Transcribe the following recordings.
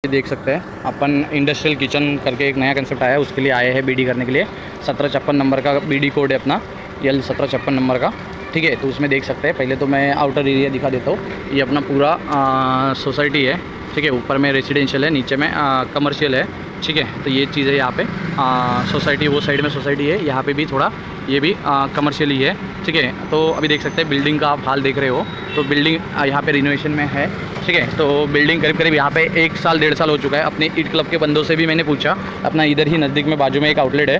देख सकते हैं अपन इंडस्ट्रियल किचन करके एक नया कंसेप्ट आया है, उसके लिए आए हैं बीडी करने के लिए। 1756 नंबर का बीडी कोड है अपना, यल 1756 नंबर का, ठीक है। तो उसमें देख सकते हैं, पहले तो मैं आउटर एरिया दिखा देता हूँ। ये अपना पूरा सोसाइटी है, ठीक है। ऊपर में रेजिडेंशियल है, नीचे में कमर्शियल है, ठीक है। तो ये चीज़ है यहाँ पे सोसाइटी, वो साइड में सोसाइटी है, यहाँ पे भी थोड़ा ये भी कमर्शियल ही है, ठीक है। तो अभी देख सकते हैं बिल्डिंग का आप हाल देख रहे हो, तो बिल्डिंग यहाँ पे रिनोवेशन में है, ठीक है। तो बिल्डिंग करीब करीब यहाँ पे 1 साल 1.5 साल हो चुका है। अपने ईट क्लब के बंदों से भी मैंने पूछा, अपना इधर ही नज़दीक में बाजू में एक आउटलेट है,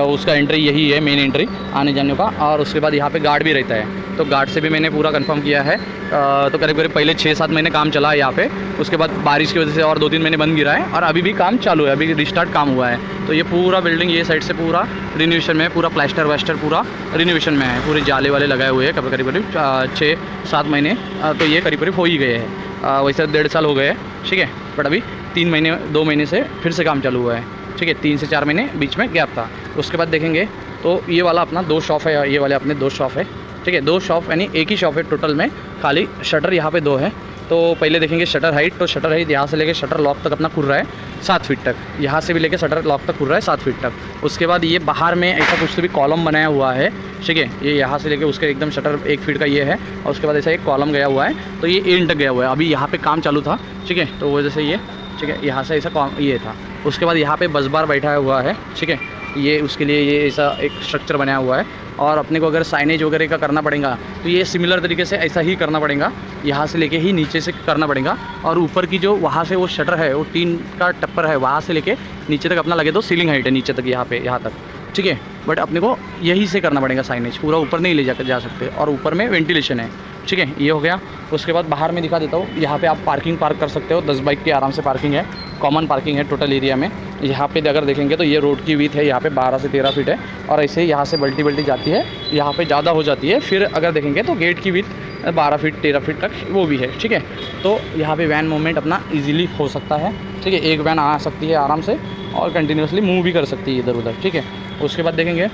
उसका एंट्री यही है, मेन एंट्री आने जाने का। और उसके बाद यहाँ पे गार्ड भी रहता है, तो गार्ड से भी मैंने पूरा कंफर्म किया है। तो करीब करीब पहले 6-7 महीने काम चला है यहाँ पे, उसके बाद बारिश की वजह से और 2-3 महीने बंद गिरा है, और अभी भी काम चालू है, अभी रिस्टार्ट काम हुआ है। तो ये पूरा बिल्डिंग ये साइड से पूरा रिनोवेशन में है, पूरा प्लास्टर वास्टर पूरा रिनोवेशन में है, पूरे जाले वाले लगाए हुए हैं। करीब करीब 6-7 महीने तो ये करीब करीब हो ही गए हैं। वैसे 1.5 साल हो गए हैं, ठीक है। बट अभी 3 महीने 2 महीने से फिर से काम चालू हुआ है, ठीक है। 3 से 4 महीने बीच में गैप था। उसके बाद देखेंगे तो ये वाला अपना 2 शॉप है, ये वाले अपने 2 शॉप है, ठीक है। 2 शॉप यानी एक ही शॉप है टोटल में, खाली शटर यहाँ पे 2 है। तो पहले देखेंगे शटर हाइट, तो शटर हाइट यहाँ से लेके शटर लॉक तक अपना खुल रहा है 7 फीट तक, यहाँ से भी लेके शटर लॉक तक खुल रहा है 7 फीट तक। उसके बाद ये बाहर में ऐसा कुछ तो भी कॉलम बनाया हुआ है, ठीक है। ये यहाँ से लेके उसके एकदम शटर 1 फीट का ये है, और उसके बाद ऐसा एक कॉलम गया हुआ है, तो ये एंड तक गया हुआ है। अभी यहाँ पे काम चालू था, ठीक है, तो वजह से ये, ठीक है, यहाँ से ऐसा ये था। उसके बाद यहाँ पे बस बार बैठा हुआ है, ठीक है। ये उसके लिए ये ऐसा एक स्ट्रक्चर बनाया हुआ है। और अपने को अगर साइनेज वगैरह का करना पड़ेगा तो ये सिमिलर तरीके से ऐसा ही करना पड़ेगा, यहाँ से लेके ही नीचे से करना पड़ेगा। और ऊपर की जो वहाँ से वो शटर है, वो टीन का टप्पर है, वहाँ से लेके नीचे तक अपना लगे तो सीलिंग हाइट है नीचे तक, यहाँ पे यहाँ तक, ठीक है। बट अपने को यही से करना पड़ेगा साइनेज, पूरा ऊपर नहीं ले जा सकते। और ऊपर में वेंटिलेशन है, ठीक है, ये हो गया। उसके बाद बाहर में दिखा देता हूँ, यहाँ पे आप पार्किंग पार्क कर सकते हो, 10 बाइक की आराम से पार्किंग है, कॉमन पार्किंग है टोटल एरिया में। यहाँ पे अगर देखेंगे तो ये रोड की विड्थ है यहाँ पे 12 से 13 फीट है, और ऐसे ही यहाँ से बल्टी जाती है, यहाँ पे ज़्यादा हो जाती है। फिर अगर देखेंगे तो गेट की विड्थ 12 फीट 13 फीट तक वो भी है, ठीक है। तो यहाँ पे वैन मूवमेंट अपना ईजिली हो सकता है, ठीक है। एक वैन आ सकती है आराम से, और कंटिन्यूसली मूव भी कर सकती है इधर उधर, ठीक है। उसके बाद देखेंगे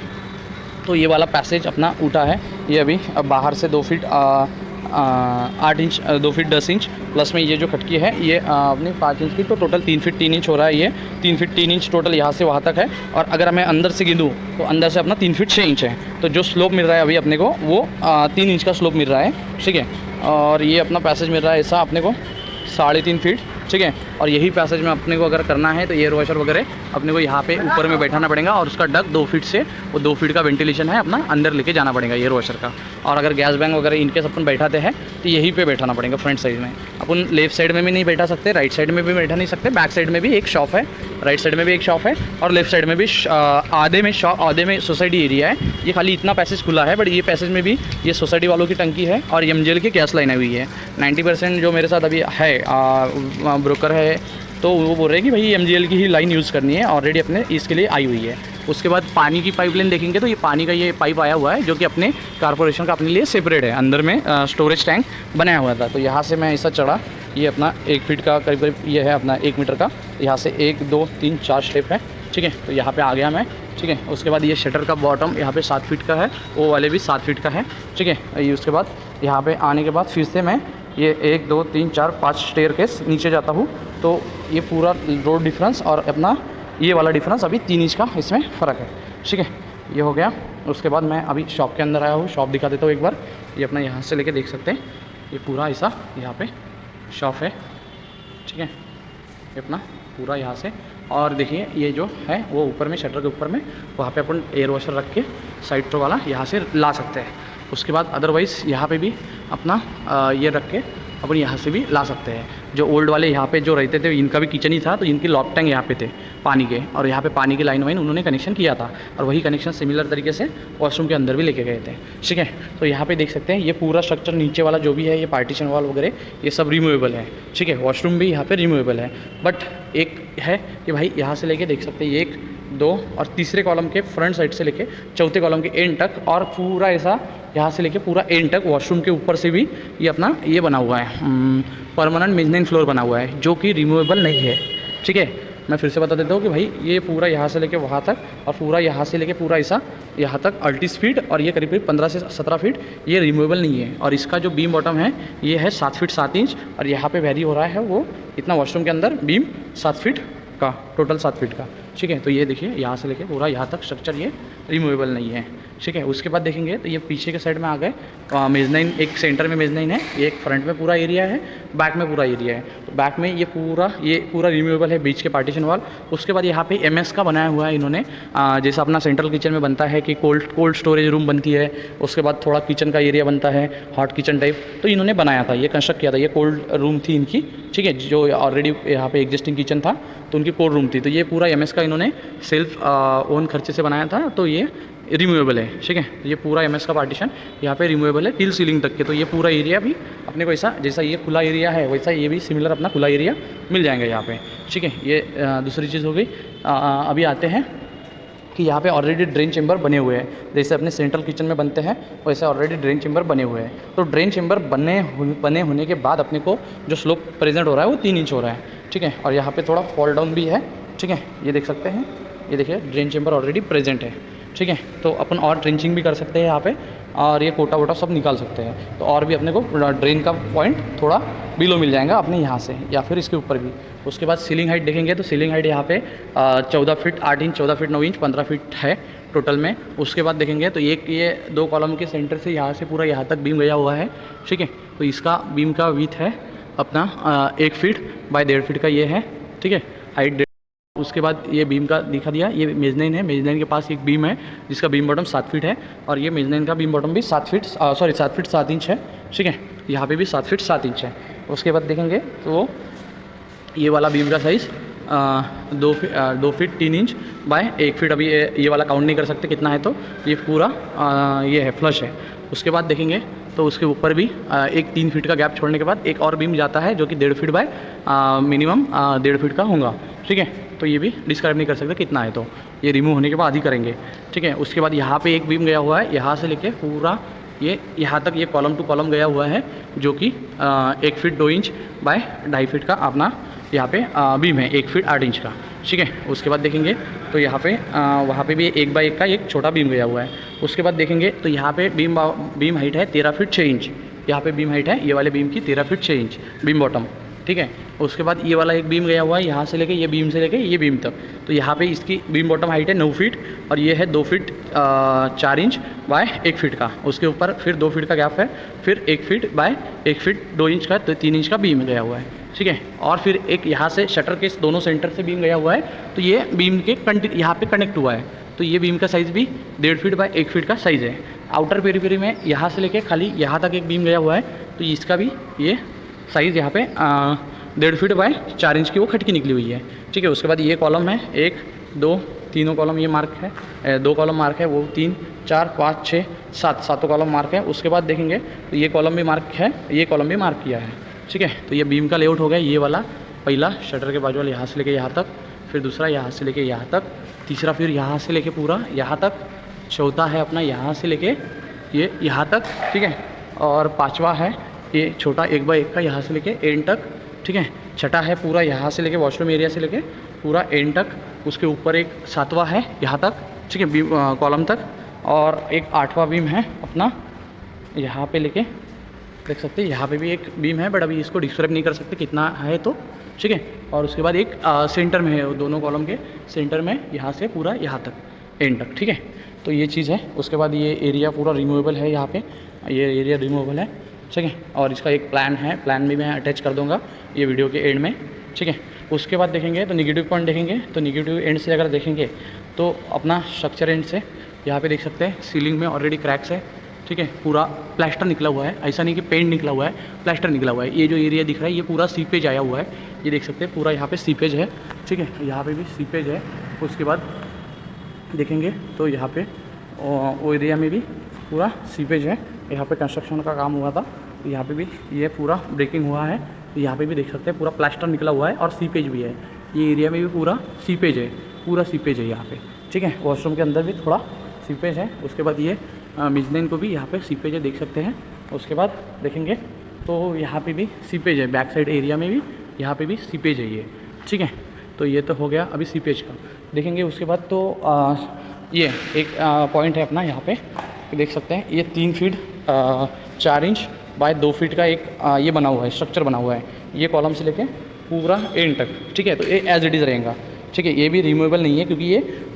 तो ये वाला पैसेज अपना उठा है, ये अभी बाहर से 2 feet 8 inch 2 feet 10 inch plus में ये जो खटकी है ये अपनी 5 इंच की, तो टोटल 3 फीट 3 इंच हो रहा है। ये 3 फीट 3 इंच टोटल यहाँ से वहाँ तक है। और अगर मैं अंदर से गिनूँ तो अंदर से अपना 3 फीट 6 इंच है। तो जो स्लोप मिल रहा है अभी अपने को वो 3 इंच का स्लोप मिल रहा है, ठीक है। और ये अपना पैसेज मिल रहा है ऐसा अपने को 3.5 फीट, ठीक है। और यही पैसेज में अपने को अगर करना है तो एयर वॉशर वगैरह अपने को यहाँ पे ऊपर में बैठाना पड़ेगा, और उसका डक 2 फीट से वो 2 फीट का वेंटिलेशन है अपना अंदर लेके जाना पड़ेगा एयर वॉशर का। और अगर गैस बैंक वगैरह इनकेस अपन बैठाते हैं तो यहीं पे बैठाना पड़ेगा फ्रंट साइड में। अपन लेफ्ट साइड में भी नहीं बैठा सकते, राइट साइड में भी बैठा नहीं सकते। बैक साइड में भी एक शॉप है, राइट साइड में भी एक शॉप है, और लेफ्ट साइड में भी आधे में शॉप, आधे में सोसाइटी एरिया है। ये खाली इतना पैसेज खुला है, बट ये पैसेज में भी ये सोसाइटी वालों की टंकी है और एमजीएल की गैस लाइन हुई है। 90% जो मेरे साथ अभी है ब्रोकर है, तो वो बोल रहे हैं कि भाई एमजीएल की ही लाइन यूज़ करनी है, ऑलरेडी अपने इसके लिए आई हुई है। उसके बाद पानी की पाइपलाइन देखेंगे तो ये पानी का ये पाइप आया हुआ है, जो कि अपने कारपोरेशन का अपने लिए सेपरेट है, अंदर में स्टोरेज टैंक बनाया हुआ था। तो यहाँ से मैं ऐसा चढ़ा, ये अपना 1 फीट का करीब करीब ये है अपना 1 मीटर का, यहाँ से 1 2 3 4 स्टेप है, ठीक है। तो यहाँ पे आ गया मैं, ठीक है। उसके बाद ये शटर का बॉटम यहाँ पे 7 फीट का है, वो वाले भी 7 फीट का है, ठीक है। ये उसके बाद यहाँ पे आने के बाद फिर से मैं ये 1 2 3 4 5 स्टेयरकेस नीचे जाता हूँ। तो ये पूरा रोड डिफरेंस और अपना ये वाला डिफरेंस अभी 3 इंच का इसमें फ़र्क है, ठीक है। ये हो गया। उसके बाद मैं अभी शॉप के अंदर आया हूँ, शॉप दिखा देता हूँ एक बार। ये अपना यहाँ से लेके देख सकते हैं, ये पूरा ऐसा यहाँ पे शॉप है, ठीक है। ये अपना पूरा यहाँ से, और देखिए ये जो है वो ऊपर में शटर के ऊपर में वहाँ पे अपन एयर वॉशर रख के साइड प्रो वाला यहाँ से ला सकते हैं। उसके बाद अदरवाइज़ यहाँ पे भी अपना ये रख के अपन यहाँ से भी ला सकते हैं। जो ओल्ड वाले यहाँ पे जो रहते थे इनका भी किचन ही था, तो इनके लॉक टैंक यहाँ पे थे पानी के, और यहाँ पे पानी की लाइन वाइन उन्होंने कनेक्शन किया था, और वही कनेक्शन सिमिलर तरीके से वॉशरूम के अंदर भी लेके गए थे, ठीक है। तो यहाँ पे देख सकते हैं ये पूरा स्ट्रक्चर नीचे वाला जो भी है, ये पार्टीशन वॉल वगैरह ये सब रिमूवेबल है, ठीक है। वॉशरूम भी यहाँ पर रिमूवेबल है। बट एक है कि भाई यहाँ से लेके देख सकते हैं 1 2 और तीसरे कॉलम के फ्रंट साइड से लेके चौथे कॉलम के एंड तक, और पूरा ऐसा यहाँ से लेके पूरा एंड तक वॉशरूम के ऊपर से भी ये अपना ये बना हुआ है, परमानेंट मेजनीन फ्लोर बना हुआ है, जो कि रिमूवेबल नहीं है, ठीक है। मैं फिर से बता देता हूँ कि भाई ये पूरा यहाँ से लेके वहाँ तक और पूरा यहाँ से लेके पूरा ऐसा यहाँ तक 38 फीट और ये करीब करीब 15 से 17 फीट ये रिमूवेबल नहीं है। और इसका जो बीम बॉटम है ये है 7 फीट 7 इंच और यहाँ पे वेरी हो रहा है वो इतना वॉशरूम के अंदर बीम 7 फीट का, टोटल 7 फीट का। ठीक है, तो ये देखिए यहाँ से लेके पूरा यहाँ तक स्ट्रक्चर ये रिमूवेबल नहीं है। ठीक है, उसके बाद देखेंगे तो ये पीछे के साइड में आ गए मेजनाइन, एक सेंटर में मेजनाइन है, ये एक फ्रंट में पूरा एरिया है, बैक में पूरा एरिया है। तो बैक में ये पूरा रिमूवेबल है, बीच के पार्टीशन वॉल। उसके बाद यहाँ पे एमएस का बनाया हुआ है इन्होंने, जैसा अपना सेंट्रल किचन में बनता है कि कोल्ड स्टोरेज रूम बनती है, उसके बाद थोड़ा किचन का एरिया बनता है हॉट किचन टाइप, तो इन्होंने बनाया था, ये कंस्ट्रक्ट किया था। ये कोल्ड रूम थी इनकी, ठीक है, जो ऑलरेडी यहाँ पे एग्जिस्टिंग किचन था तो उनकी कोल्ड रूम थी। तो ये पूरा एमएस का इन्होंने सेल्फ ओन खर्चे से बनाया था, तो ये रिमूवेबल है। ठीक है, ये पूरा एमएस का पार्टीशन यहाँ पे रिमूवेबल है टिल सीलिंग तक के। तो ये पूरा एरिया भी अपने को ऐसा, जैसा ये खुला एरिया है वैसा ये भी सिमिलर अपना खुला एरिया मिल जाएगा यहाँ पे। ठीक है, ये दूसरी चीज़ हो गई। अभी आते हैं कि यहाँ पे ऑलरेडी ड्रेन चेंबर बने हुए हैं, जैसे अपने सेंट्रल किचन में बनते हैं वैसे ऑलरेडी ड्रेन चेंबर बने हुए हैं। तो ड्रेन चेंबर बने होने के बाद अपने को जो स्लोप प्रेजेंट हो रहा है वो 3 इंच हो रहा है। ठीक है, और यहाँ पे थोड़ा फॉल डाउन भी है। ठीक है, ये देख सकते हैं, ये देखिए ड्रेन चेंबर ऑलरेडी प्रेजेंट है। ठीक है, तो अपन और ट्रेंचिंग भी कर सकते हैं यहाँ पे और ये कोटा वोटा सब निकाल सकते हैं। तो और भी अपने को ड्रेन का पॉइंट थोड़ा बिलो मिल जाएगा अपने यहाँ से या फिर इसके ऊपर भी। उसके बाद सीलिंग हाइट देखेंगे तो सीलिंग हाइट यहाँ पे 14 feet 8 inch, 14 feet 9 inch, 15 feet है टोटल में। उसके बाद देखेंगे तो ये 2 कॉलम के सेंटर से यहाँ से पूरा यहाँ तक बीम गया हुआ है। ठीक है, तो इसका बीम का विड्थ है अपना 1 फीट बाय 1.5 फीट का ये है। ठीक है, हाइट। उसके बाद ये बीम का दिखा दिया, ये मेजनाइन है, मेजनाइन के पास एक बीम है जिसका बीम बॉटम 7 फीट है और ये मेजनाइन का बीम बॉटम भी 7 फीट 7 इंच है। ठीक है, यहाँ पे भी 7 फीट 7 इंच है। उसके बाद देखेंगे तो ये वाला बीम का size 2 feet 3 inch by 1 feet. अभी ये वाला काउंट नहीं कर सकते कितना है, तो ये पूरा ये है, फ्लश है। उसके बाद देखेंगे तो उसके ऊपर भी एक 3 फीट का गैप छोड़ने के बाद एक और बीम जाता है जो कि 1.5 फीट बाय मिनिमम 1.5 फीट का होगा। ठीक है, तो ये भी डिस्क्राइब नहीं कर सकते कितना है, तो ये रिमूव होने के बाद ही करेंगे। ठीक है, उसके बाद यहाँ पे एक बीम गया हुआ है, यहाँ से लेके पूरा ये यहाँ तक ये कॉलम टू कॉलम गया हुआ है जो कि 1 फीट 2 इंच बाय 2.5 फीट का अपना यहाँ पे बीम है, 1 फीट 8 इंच का। ठीक है, उसके बाद देखेंगे तो यहाँ पे वहाँ पे भी 1 बाय 1 का एक छोटा बीम गया हुआ है। उसके बाद देखेंगे तो यहाँ पे बीम हाइट है 13 फीट 6 इंच। यहाँ पे बीम हाइट है ये वाले बीम की 13 फीट 6 इंच बीम बॉटम। ठीक है, उसके बाद ये वाला एक बीम गया हुआ है यहाँ से लेके ये बीम से लेके ये बीम तक। तो यहाँ पे इसकी बीम बॉटम हाइट है 9 फीट और ये है 2 फीट 4 इंच बाय 1 फीट का। उसके ऊपर फिर 2 फीट का गैप है, फिर 1 फीट बाय 1 फीट 2 इंच का, तो 3 इंच का बीम गया हुआ है। ठीक है, और फिर एक यहाँ से शटर के दोनों सेंटर से बीम गया हुआ है, तो ये बीम के यहाँ पे कनेक्ट हुआ है। तो ये बीम का साइज़ भी 1.5 फीट बाय 1 फीट का साइज़ है। आउटर पेरीफेरी में यहाँ से लेके खाली यहाँ तक एक बीम गया हुआ है, तो इसका भी ये साइज़ यहाँ पे 1.5 फीट बाय 4 इंच की वो खटकी निकली हुई है। ठीक है, उसके बाद ये कॉलम है 1 2 तीनों कॉलम ये मार्क है, 2 कॉलम मार्क है, वो 3 4 5 6 7 सातों कॉलम मार्क है। उसके बाद देखेंगे तो ये कॉलम भी मार्क है, ये कॉलम भी मार्क किया है। ठीक है, तो ये बीम का लेआउट हो गया, ये वाला पहला शटर के बाजू वाला यहाँ से लेके यहाँ तक, फिर दूसरा यहाँ से लेके यहाँ तक, तीसरा फिर यहाँ से लेके पूरा यहाँ तक, चौथा है अपना यहाँ से लेके ये यहाँ तक। ठीक है, और पाँचवा है ये छोटा 1 बाय 1 का यहाँ से लेके एंड तक। ठीक है, छठा है पूरा यहाँ से लेके वॉशरूम एरिया से लेके पूरा एंड तक। उसके ऊपर एक 7वां है यहाँ तक, ठीक है, बीम कॉलम तक, और एक 8वां बीम है अपना यहाँ पे लेके, देख सकते हैं यहाँ पे भी एक बीम है, बट अभी इसको डिस्क्राइब नहीं कर सकते कितना है तो। ठीक है, और उसके बाद एक सेंटर में है, दोनों कॉलम के सेंटर में यहाँ से पूरा यहाँ तक एंड तक। ठीक है, तो ये चीज़ है। उसके बाद ये एरिया पूरा रिमूवेबल है, यहाँ पे ये एरिया रिमूवेबल है। ठीक है, और इसका एक प्लान है, प्लान भी मैं अटैच कर दूंगा ये वीडियो के एंड में। ठीक है, उसके बाद देखेंगे तो निगेटिव पॉइंट देखेंगे, तो निगेटिव एंड से अगर देखेंगे तो अपना स्ट्रक्चर एंड से यहाँ पे देख सकते हैं सीलिंग में ऑलरेडी क्रैक्स है। ठीक है, पूरा प्लास्टर निकला हुआ है, ऐसा नहीं कि पेंट निकला हुआ है, प्लास्टर निकला हुआ है। ये जो एरिया दिख रहा है ये पूरा सीपेज आया हुआ है, ये देख सकते हैं पूरा यहाँ पे सीपेज है। ठीक है, यहाँ पे भी सीपेज है। उसके बाद देखेंगे तो यहाँ पे वो एरिया में भी पूरा सीपेज है, यहाँ पे कंस्ट्रक्शन का काम हुआ था, यहाँ पे भी ये पूरा ब्रेकिंग हुआ है, यहाँ पे भी देख सकते हैं पूरा प्लास्टर निकला हुआ है और सीपेज भी है। ये एरिया में भी पूरा सीपेज है, पूरा सीपेज है यहाँ पे। ठीक है, वॉशरूम के अंदर भी थोड़ा सीपेज है। उसके बाद ये मेजनाइन को भी यहाँ पे सीपेज है, देख सकते हैं। उसके बाद देखेंगे तो यहाँ पे भी सीपेज है, बैक साइड एरिया में भी यहाँ पे भी सीपेज है ये। ठीक है, तो ये तो हो गया अभी सीपेज का देखेंगे। उसके बाद तो ये एक पॉइंट है अपना यहाँ पे देख सकते हैं, ये 3 फीट 4 इंच बाय 2 फीट का एक ये बना हुआ है, स्ट्रक्चर बना हुआ है, ये कॉलम से लेके पूरा एंड तक, ठीक है। तो ये एज इट इज़ रहेगा, ठीक है। ये भी रिमूवेबल नहीं है क्योंकि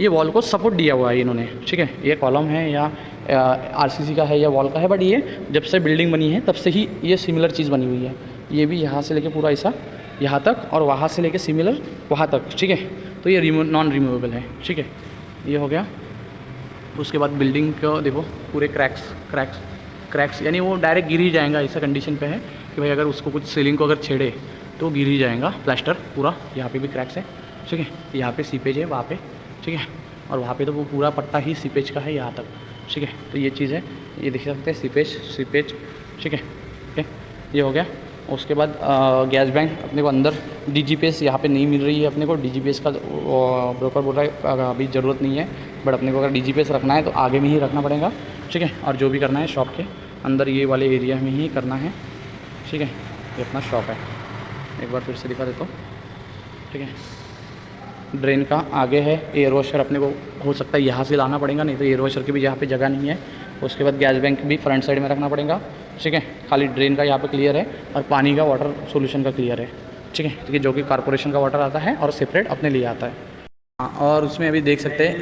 ये वॉल को सपोर्ट दिया हुआ है इन्होंने, ठीक है। ये कॉलम है या आरसीसी का है या वॉल का है, बट ये जब से बिल्डिंग बनी है तब से ही ये सिमिलर चीज़ बनी हुई है। ये भी यहाँ से लेके पूरा ऐसा यहाँ तक और वहाँ से लेके सिमिलर वहाँ तक, ठीक है। तो ये नॉन रिमूवेबल है, ठीक है। ये हो गया। उसके बाद बिल्डिंग को देखो पूरे क्रैक्स यानी वो डायरेक्ट गिर ही जाएगा, ऐसा कंडीशन पे है कि भाई अगर उसको कुछ सीलिंग को अगर छेड़े तो गिर ही जाएगा प्लास्टर पूरा। यहाँ पे भी क्रैक्स है, ठीक है। यहाँ पे सीपेज है वहाँ पे, ठीक है। और वहाँ पे तो वो पूरा पट्टा ही सीपेज का है यहाँ तक, ठीक है। तो ये चीज़ है, ये देख सकते हैं सीपेज, ठीक है। ये हो गया। उसके बाद गैस बैंक अपने को अंदर DGPS यहाँ पे नहीं मिल रही है अपने को। DGPS का ब्रोकर बोल रहा है अभी ज़रूरत नहीं है, बट अपने को अगर DGPS रखना है तो आगे में ही रखना पड़ेगा, ठीक है। और जो भी करना है शॉप के अंदर ये वाले एरिया में ही करना है, ठीक है। ये अपना शॉप है, एक बार फिर से दिखा देता हूँ, ठीक है। ड्रेन का आगे है, एयर वॉशर अपने को हो सकता है यहाँ से लाना पड़ेगा, नहीं तो एयर वॉशर की भी यहाँ पे जगह नहीं है। उसके बाद गैस बैंक भी फ्रंट साइड में रखना पड़ेगा, ठीक है। खाली ड्रेन का यहाँ पे क्लियर है और पानी का वाटर सॉल्यूशन का क्लियर है, ठीक है। ठीक है, जो कि कॉर्पोरेशन का वाटर आता है और सेपरेट अपने लिए आता है। और उसमें अभी देख सकते हैं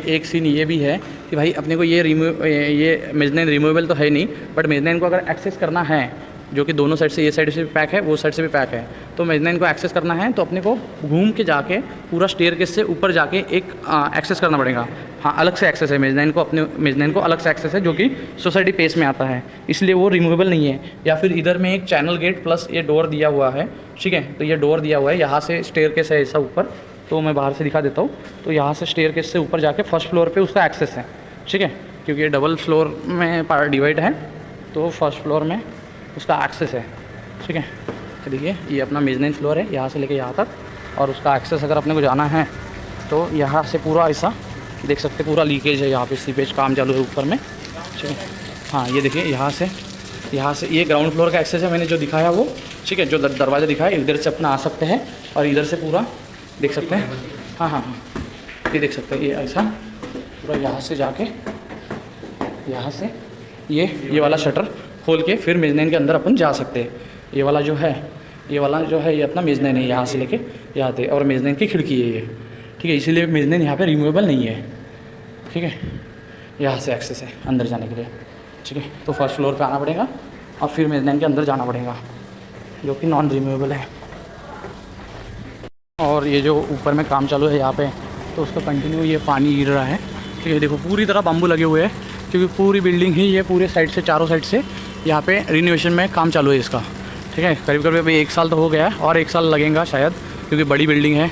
एक सीन ये भी है कि भाई अपने को ये मेजनाइन रिमूवेबल तो है नहीं, बट मेजनाइन को अगर एक्सेस करना है, जो कि दोनों साइड से, ये साइड से भी पैक है वो साइड से भी पैक है, तो मेजनाइन को एक्सेस करना है तो अपने को घूम के जाके पूरा स्टेयरकेस से ऊपर जाके एक एक्सेस करना पड़ेगा। हाँ, अलग से एक्सेस है मेजनाइन को, अपने मेजनाइन को अलग से एक्सेस है जो कि सोसाइटी पेस में आता है, इसलिए वो रिमूवेबल नहीं है। या फिर इधर में एक चैनल गेट प्लस ये डोर दिया हुआ है, ठीक है। तो ये डोर दिया हुआ है, यहाँ से स्टेयरकेस है ऐसा ऊपर, तो मैं बाहर से दिखा देता हूँ। तो यहाँ से स्टेयरकेस से ऊपर जाके फर्स्ट फ्लोर पे उसका एक्सेस है, ठीक है। क्योंकि ये डबल फ्लोर में पार्ट डिवाइड है, तो फर्स्ट फ्लोर में उसका एक्सेस है, ठीक है। देखिए ये अपना मेजनाइन फ्लोर है, यहाँ से लेके यहाँ तक, और उसका एक्सेस अगर अपने को जाना है तो यहाँ से पूरा ऐसा देख सकते, पूरा लीकेज है, यहाँ पे सीपेज काम चालू है ऊपर में, ठीक है। हाँ, ये देखिए यहाँ से ये ग्राउंड फ्लोर का एक्सेस है, मैंने जो दिखाया वो, ठीक है। जो दरवाज़ा दिखाया इधर से अपना आ सकते हैं और इधर से पूरा देख सकते हैं। हाँ, ये देख सकते हैं, ये ऐसा पूरा यहाँ से जाके यहाँ से ये वाला शटर खोल के फिर मेजनाइन के अंदर अपन जा सकते हैं। ये वाला जो है ये अपना मेजनाइन है, यहाँ से लेके यहाँ तक, और मेजनाइन की खिड़की है ये, ठीक है। इसीलिए मेजनाइन यहाँ पे रिमूवेबल नहीं है, ठीक है। यहाँ से एक्सेस है अंदर जाने के लिए, ठीक है। तो फर्स्ट फ्लोर पे आना पड़ेगा और फिर मेजनाइन के अंदर जाना पड़ेगा, जो कि नॉन रिमूवेबल है। और ये जो ऊपर में काम चालू है यहाँ पे, तो उसका कंटिन्यू ये पानी गिर रहा है, ठीक है। देखो पूरी तरह बाम्बू लगे हुए हैं, क्योंकि पूरी बिल्डिंग ही ये पूरे साइड से, चारों साइड से यहाँ पे रिनोवेशन में काम चालू है इसका, ठीक है। करीब अभी 1 साल तो हो गया है और 1 साल लगेगा शायद, क्योंकि बड़ी बिल्डिंग है,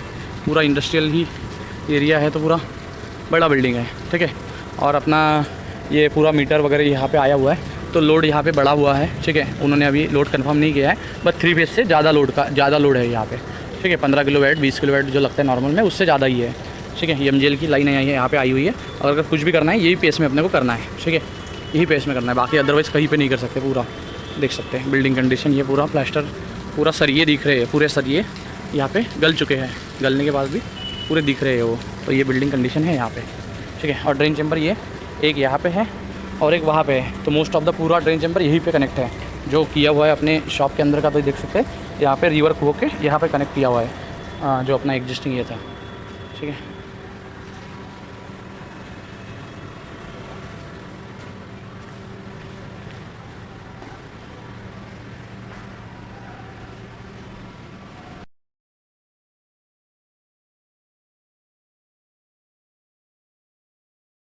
पूरा इंडस्ट्रियल ही एरिया है, तो पूरा बड़ा बिल्डिंग है, ठीक है। और अपना ये पूरा मीटर वगैरह यहाँ पे आया हुआ है, तो लोड यहाँ पे बढ़ा हुआ है, ठीक है। उन्होंने अभी लोड कंफर्म नहीं किया है, बट 3 फेज से ज़्यादा लोड है यहाँ पे, ठीक है। 15 किलोवाट 20 किलोवाट जो लगता है नॉर्मल में, उससे ज़्यादा ही है, ठीक है। MGL की लाइन है यहाँ पे आई हुई है, और अगर कुछ भी करना है यही पेस में अपने को करना है, ठीक है। यही पेस में करना है, बाकी अदरवाइज़ कहीं पे नहीं कर सकते। पूरा देख सकते हैं बिल्डिंग कंडीशन, ये पूरा प्लास्टर, पूरा सरिये दिख रहे हैं, पूरे सरिये यहाँ पे गल चुके हैं, गलने के बाद भी पूरे दिख रहे हैं वो। तो ये बिल्डिंग कंडीशन है यहाँ पे, ठीक है। और ड्रेन चैम्बर ये एक यहाँ पे है और एक वहाँ पे है, तो मोस्ट ऑफ द पूरा ड्रेन चैम्बर यहीं पे कनेक्ट है, जो किया हुआ है अपने शॉप के अंदर का। तो देख सकते हैं यहाँ पे रिवर्क होके यहाँ पे कनेक्ट किया हुआ है, जो अपना एग्जिस्टिंग ये था, ठीक है।